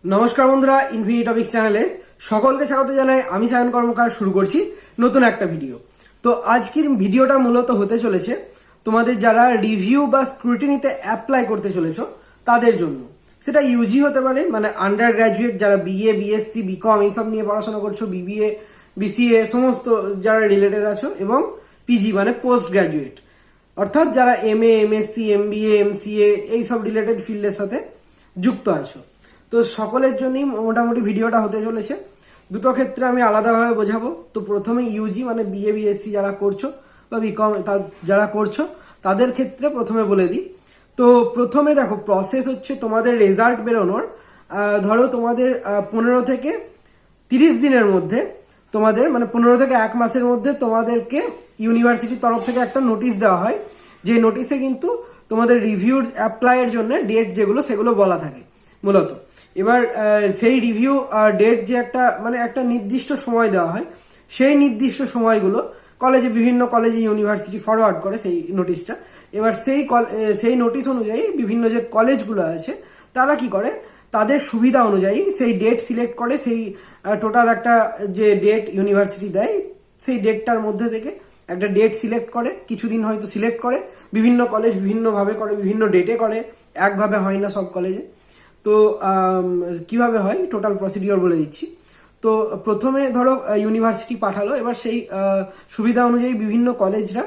নমস্কার বন্ধুরা, infinity topics চ্যানেলে সকলকে স্বাগত জানাই। আমি সায়ন কর্মকার শুরু করছি নতুন একটা ভিডিও। তো আজকের ভিডিওটা মূলত হতে চলেছে তোমাদের যারা রিভিউ বা স্ক্রুটিনিতে অ্যাপ্লাই করতে চলেছো তাদের জন্য। সেটা ইউজি হতে পারে, মানে আন্ডার গ্র্যাজুয়েট যারা বিএ, বিএসসি, বিকম এইসব নিয়ে পড়াশোনা করছো, বিবিএ, বিসিএ সমস্ত যারা রিলেটেড আছো, এবং পিজি মানে পোস্ট গ্র্যাজুয়েট, অর্থাৎ যারা এমএ, এমএসসি, এমবিএ, এমসিএ এইসব রিলেটেড ফিল্ডের সাথে যুক্ত আছো। তো সকলের জন্যই মোটামুটি ভিডিওটা হতে চলেছে। দুটো ক্ষেত্রে আমি আলাদাভাবে বোঝাবো। তো প্রথমে ইউজি মানে বিএ, বিএসসি যারা করছো বা বিকম যারা করছো তাদের ক্ষেত্রে প্রথমে বলে দিই। তো প্রথমে দেখো, প্রসেস হচ্ছে তোমাদের রেজাল্ট বেরোনোর ধরো তোমাদের 15 থেকে 30 দিনের মধ্যে, তোমাদের মানে 15 থেকে 1 মাসের মধ্যে তোমাদেরকে ইউনিভার্সিটির তরফ থেকে একটা নোটিশ দেওয়া হয়। যে নোটিশে কিন্তু তোমাদের রিভিউ অ্যাপ্লাইয়ের জন্য ডেট যেগুলো সেগুলো বলা থাকে মূলত। এবার সেই রিভিউ ডেট যে একটা নির্দিষ্ট সময় দেওয়া হয়, সেই নির্দিষ্ট সময়গুলো কলেজে, বিভিন্ন কলেজে ইউনিভার্সিটি ফরওয়ার্ড করে সেই নোটিশটা। এবার সেই নোটিশ অনুযায়ী বিভিন্ন যে কলেজগুলো আছে তারা কি করে, তাদের সুবিধা অনুযায়ী সেই ডেট সিলেক্ট করে। সেই টোটাল একটা যে ডেট ইউনিভার্সিটি দেয়, সেই ডেটটার মধ্যে থেকে একটা ডেট সিলেক্ট করে, কিছুদিন হয়তো সিলেক্ট করে। বিভিন্ন কলেজ বিভিন্নভাবে করে, বিভিন্ন ডেটে করে, একভাবে হয় না সব কলেজে। তো কিভাবে হয় টোটাল প্রসিডিওর বলে দিচ্ছি। তো প্রথমে ধরো ইউনিভার্সিটি পাঠালো, এবার সেই সুবিধা অনুযায়ী বিভিন্ন কলেজরা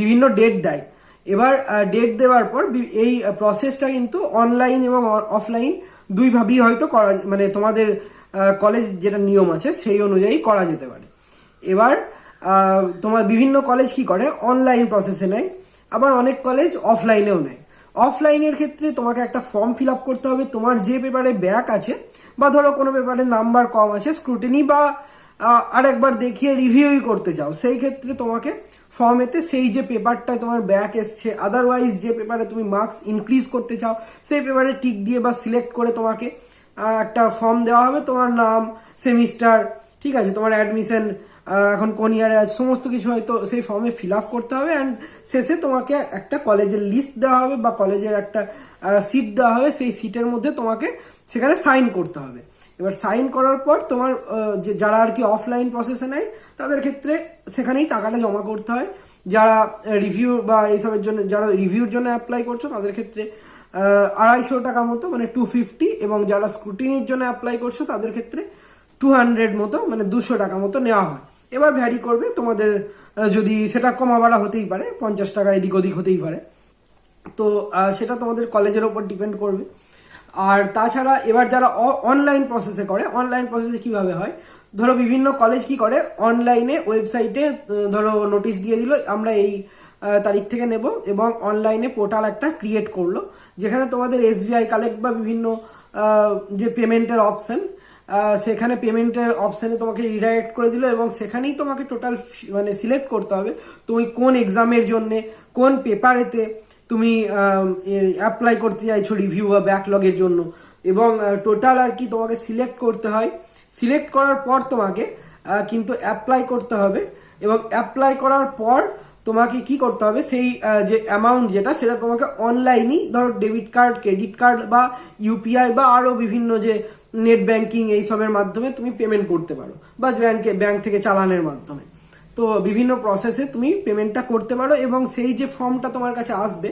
বিভিন্ন ডেট দেয়। এবার ডেট দেওয়ার পর এই প্রসেসটা কিন্তু অনলাইন এবং অফলাইন দুইভাবেই হয়তো করা, মানে তোমাদের কলেজ যেটা নিয়ম আছে সেই অনুযায়ী করা যেতে পারে। এবার তোমার বিভিন্ন কলেজ কি করে, অনলাইন প্রসেসে নেয়, আবার অনেক কলেজ অফলাইনেও নেয়। অফলাইনের ক্ষেত্রে তোমাকে একটা ফর্ম ফিল আপ করতে হবে। তোমার যে পেপারে ব্যাক আছে, বা ধরো কোনো পেপারে নাম্বার কম আছে, স্ক্রুটিনি বা আরেকবার দেখিয়ে রিভিউই করতে চাও, সেই ক্ষেত্রে তোমাকে ফর্মেতে সেই যে পেপারটায় তোমার ব্যাক এসছে, আদারওয়াইজ যে পেপারে তুমি মার্কস ইনক্রিজ করতে চাও সেই পেপারে টিক দিয়ে বা সিলেক্ট করে তোমাকে একটা ফর্ম দেওয়া হবে। তোমার নাম, সেমিস্টার, ঠিক আছে, তোমার অ্যাডমিশন, এখন কোন ইয়ারে আছে, সমস্ত কিছু হয়তো সেই ফর্মে ফিল আপ করতে হবে। অ্যান্ড শেষে তোমাকে একটা কলেজের লিস্ট দেওয়া হবে বা কলেজের একটা সিট দেওয়া হবে। সেই সিটের মধ্যে তোমাকে সেখানে সাইন করতে হবে। এবার সাইন করার পর তোমার যারা আর কি অফলাইন প্রসেসে নেয় তাদের ক্ষেত্রে সেখানেই টাকাটা জমা করতে হয়। যারা রিভিউ বা এইসবের জন্য, যারা রিভিউর জন্য অ্যাপ্লাই করছো তাদের ক্ষেত্রে 250 টাকা মতো, মানে 250, এবং যারা স্ক্রুটিনির জন্য অ্যাপ্লাই করছো তাদের ক্ষেত্রে 200 মতো, মানে 200 টাকা মতো নেওয়া হয়। এবার ভ্যারি করবে তোমাদের, যদি সেটা কমা বাড়া হতেই পারে, 50 টাকা এদিক ওদিক হতেই পারে। তো সেটা তোমাদের কলেজের ওপর ডিপেন্ড করবে। আর তাছাড়া এবার যারা অনলাইন প্রসেসে করে, অনলাইন প্রসেসে কিভাবে হয়, ধরো বিভিন্ন কলেজ কি করে, অনলাইনে ওয়েবসাইটে ধরো নোটিশ দিয়ে দিল আমরা এই তারিখ থেকে নেব, এবং অনলাইনে পোর্টাল একটা ক্রিয়েট করলো যেখানে তোমাদের এসবিআই কালেক্ট বা বিভিন্ন যে পেমেন্টের অপশন, সেখানে পেমেন্টের অপশানে তোমাকে রিডাইরেক্ট করে দিল, এবং সেখানেই তোমাকে টোটাল মানে সিলেক্ট করতে হবে তুমি কোন এক্সামের জন্য, কোন পেপারেতে তুমি অ্যাপ্লাই করতে চাইছো রিভিউ বা ব্যাকলগের জন্য। এবং টোটাল আর কি তোমাকে সিলেক্ট করতে হয়। সিলেক্ট করার পর তোমাকে কিন্তু অ্যাপ্লাই করতে হবে, এবং অ্যাপ্লাই করার পর তোমাকে কি করতে হবে, সেই যে অ্যামাউন্ট যেটা, সেটা তোমাকে অনলাইনই, ধরো ডেবিট কার্ড, ক্রেডিট কার্ড বা ইউপিআই বা আরো বিভিন্ন যে নেট ব্যাংকিং এইসবের মাধ্যমে তুমি পেমেন্ট করতে পারো, বা ব্যাংক থেকে চালানের মাধ্যমে। তো বিভিন্ন প্রসেসে তুমি পেমেন্টটা করতে পারো, এবং সেই যে ফর্মটা তোমার কাছে আসবে,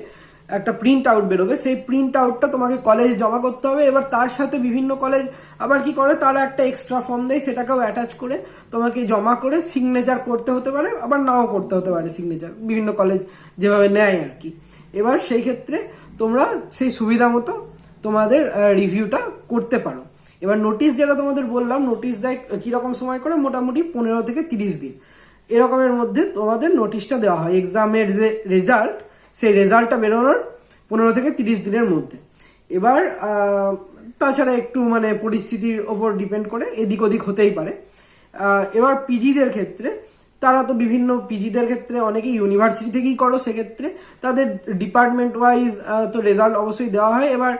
একটা প্রিন্ট আউট বেরোবে, সেই প্রিন্ট আউটটা তোমাকে কলেজে জমা করতে হবে। এবার তার সাথে বিভিন্ন কলেজ আবার কি করে, তারা একটা এক্সট্রা ফর্ম দেয়, সেটাকেও অ্যাটাচ করে তোমাকে জমা করে সিগনেচার করতে হতে পারে, আবার নাও করতে হতে পারে সিগনেচার, বিভিন্ন কলেজ যেভাবে নেয় আর কি। এবার সেই ক্ষেত্রে তোমরা সেই সুবিধা মতো তোমাদের রিভিউটা করতে পারো। এবার নোটিশ যেটা তোমাদের বললাম, নোটিশ দেয় কিরকম সময় করে, মোটামুটি 15 থেকে 30 দিন এরকমের মধ্যে তোমাদের নোটিশটা দেওয়া হয়। এক্সামের যে রেজাল্ট, সেই রেজাল্টটা বেরোনোর 15 থেকে 30 দিনের মধ্যে। এবার তাছাড়া একটু মানে পরিস্থিতির ওপর ডিপেন্ড করে এদিক ওদিক হতেই পারে। এবার পিজিদের ক্ষেত্রে, তারা তো বিভিন্ন পিজিদের ক্ষেত্রে অনেকে ইউনিভার্সিটি থেকেই করো, সেক্ষেত্রে তাদের ডিপার্টমেন্ট ওয়াইজ তো রেজাল্ট অবশ্যই দেওয়া হয়। এবার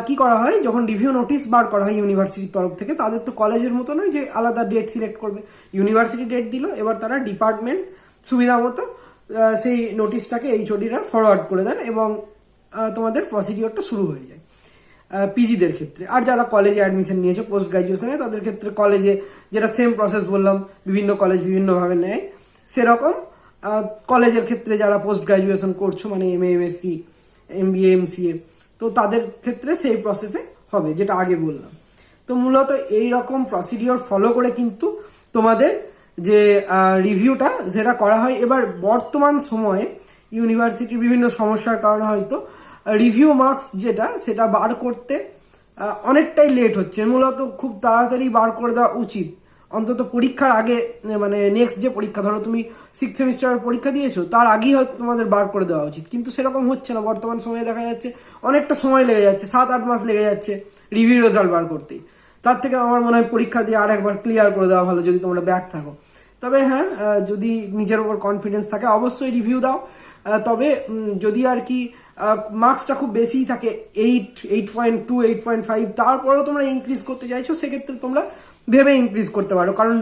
কি করা হয়, যখন রিভিউ নোটিশ বার করা হয় ইউনিভার্সিটির তরফ থেকে, তাদের তো কলেজের মতো নয় যে আলাদা ডেট সিলেক্ট করবে, ইউনিভার্সিটি ডেট দিল, এবার তারা ডিপার্টমেন্ট সুবিধা মতো সেই নোটিশটাকে এইচওডিরা ফরওয়ার্ড করে দেন, এবং তোমাদের প্রসিডিওরটা শুরু হয়ে যায়। পিজিদের ক্ষেত্রে। আর যারা কলেজে অ্যাডমিশন নিয়েছে পোস্ট গ্রাজুয়েশনে, তাদের ক্ষেত্রে কলেজে যেটা সেম প্রসেস বললাম, বিভিন্ন কলেজ বিভিন্নভাবে নেয়, সেরকম কলেজের ক্ষেত্রে যারা পোস্ট গ্রাজুয়েশন করছো মানে MA MSc MBA MCA, তো তাদের ক্ষেত্রে সেই প্রসেসে হবে যেটা আগে বললাম। তো মূলত এই রকম প্রসিডিওর ফলো করে কিন্তু তোমাদের যে রিভিউটা যেটা করা হয়। এবার বর্তমান সময়ে ইউনিভার্সিটির বিভিন্ন সমস্যার কারণে হয়তো রিভিউ মার্কস যেটা সেটা বার করতে অনেকটাই লেট হচ্ছে। মূলত খুব তাড়াতাড়ি বার করে দেওয়া উচিত, অন্তত পরীক্ষার আগে, মানে নেক্সট যে পরীক্ষা, ধরো তুমি 6th সেমিস্টারের পরীক্ষা দিয়েছো, তার আগেই হয়তো তোমাদের বার করে দেওয়া উচিত, কিন্তু সেরকম হচ্ছে না। বর্তমান সময়ে দেখা যাচ্ছে অনেকটা সময় লেগে যাচ্ছে, 7-8 মাস লেগে যাচ্ছে রিভিউ রেজাল্ট বার করতেই। তার থেকে আমার মনে হয় পরীক্ষা দিয়ে আর একবার ক্লিয়ার করে দেওয়া ভালো যদি তোমরা ব্যাক থাকো। তবে হ্যাঁ, যদি নিজের উপর কনফিডেন্স থাকে অবশ্যই রিভিউ দাও। তবে যদি আর কি মার্কসটা খুব বেশি থাকে, 8.2 8.5, তারপরেও তোমরা ইনক্রিজ করতে চাইছো, সেক্ষেত্রে তোমরা ভেবে ইনক্রিজ করতে পারো। কারণ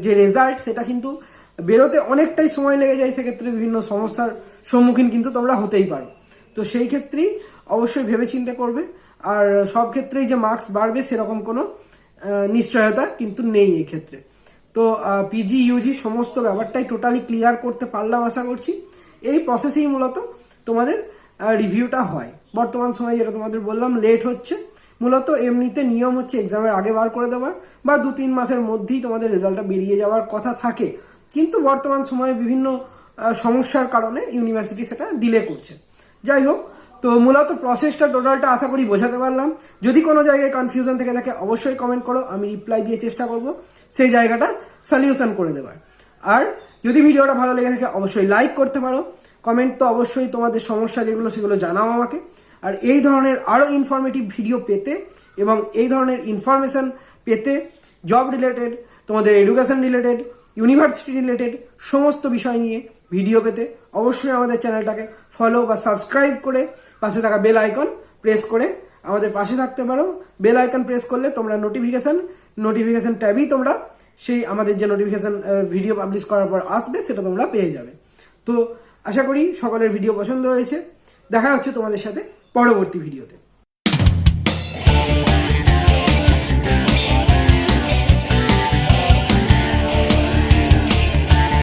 যে রেজাল্ট সেটা কিন্তু বেরোতে অনেকটাই সময় লেগে যায়, সেক্ষেত্রে বিভিন্ন সমস্যার সম্মুখীন কিন্তু তোমরা হতেই পারো। তো সেই ক্ষেত্রেই অবশ্যই ভেবে চিন্তা করবে। আর সব ক্ষেত্রেই যে মার্কস বাড়বে সেরকম কোনো নিশ্চয়তা কিন্তু নেই এই ক্ষেত্রে। তো পিজি ইউজি সমস্ত ব্যাপারটাই টোটালি ক্লিয়ার করতে পারলাম আশা করছি। এই প্রসেসেই মূলত তোমাদের রিভিউটা হয়। বর্তমান সময়ে যেটা তোমাদের বললাম লেট হচ্ছে, মূলত এমনিতে নিয়ম হচ্ছে এক্সামের আগে বার করে দেওয়ার বা 2-3 মাসের মধ্যেই তোমাদের রেজাল্টটা বেরিয়ে যাওয়ার কথা থাকে, কিন্তু বর্তমান সময়ে বিভিন্ন সমস্যার কারণে ইউনিভার্সিটি সেটা ডিলে করছে। যাই হোক, তো মূলত প্রসেসটা টোটালটা আশা করি বোঝাতে পারলাম। যদি কোনো জায়গায় কনফিউশন থেকে থাকে অবশ্যই কমেন্ট করো, আমি রিপ্লাই দিয়ে চেষ্টা করব সেই জায়গাটা সলিউশন করে দেওয়ার। আর যদি ভিডিওটা ভালো লেগে থাকে অবশ্যই লাইক করতে পারো, কমেন্ট তো অবশ্যই তোমাদের সমস্যা যেগুলো সেগুলো জানাও আমাকে। আর এই ধরনের আরো ইনফরমেটিভ ভিডিও পেতে এবং এই ধরনের ইনফরমেশন পেতে, জব রিলেটেড, তোমাদের এডুকেশন রিলেটেড, ইউনিভার্সিটি রিলেটেড সমস্ত বিষয় নিয়ে ভিডিও পেতে অবশ্যই আমাদের চ্যানেলটাকে ফলো বা সাবস্ক্রাইব করে পাশে থাকা বেল আইকন প্রেস করে আমাদের পাশে থাকতে পারো। বেল আইকন প্রেস করলে তোমরা নোটিফিকেশন ট্যাবেই তোমরা সেই আমাদের যে নোটিফিকেশন ভিডিও পাবলিশ করার পর আসবে সেটা তোমরা পেয়ে যাবে। তো আশা করি সকলের ভিডিও পছন্দ হয়েছে। দেখা হচ্ছে তোমাদের সাথে পরবর্তী ভিডিওতে।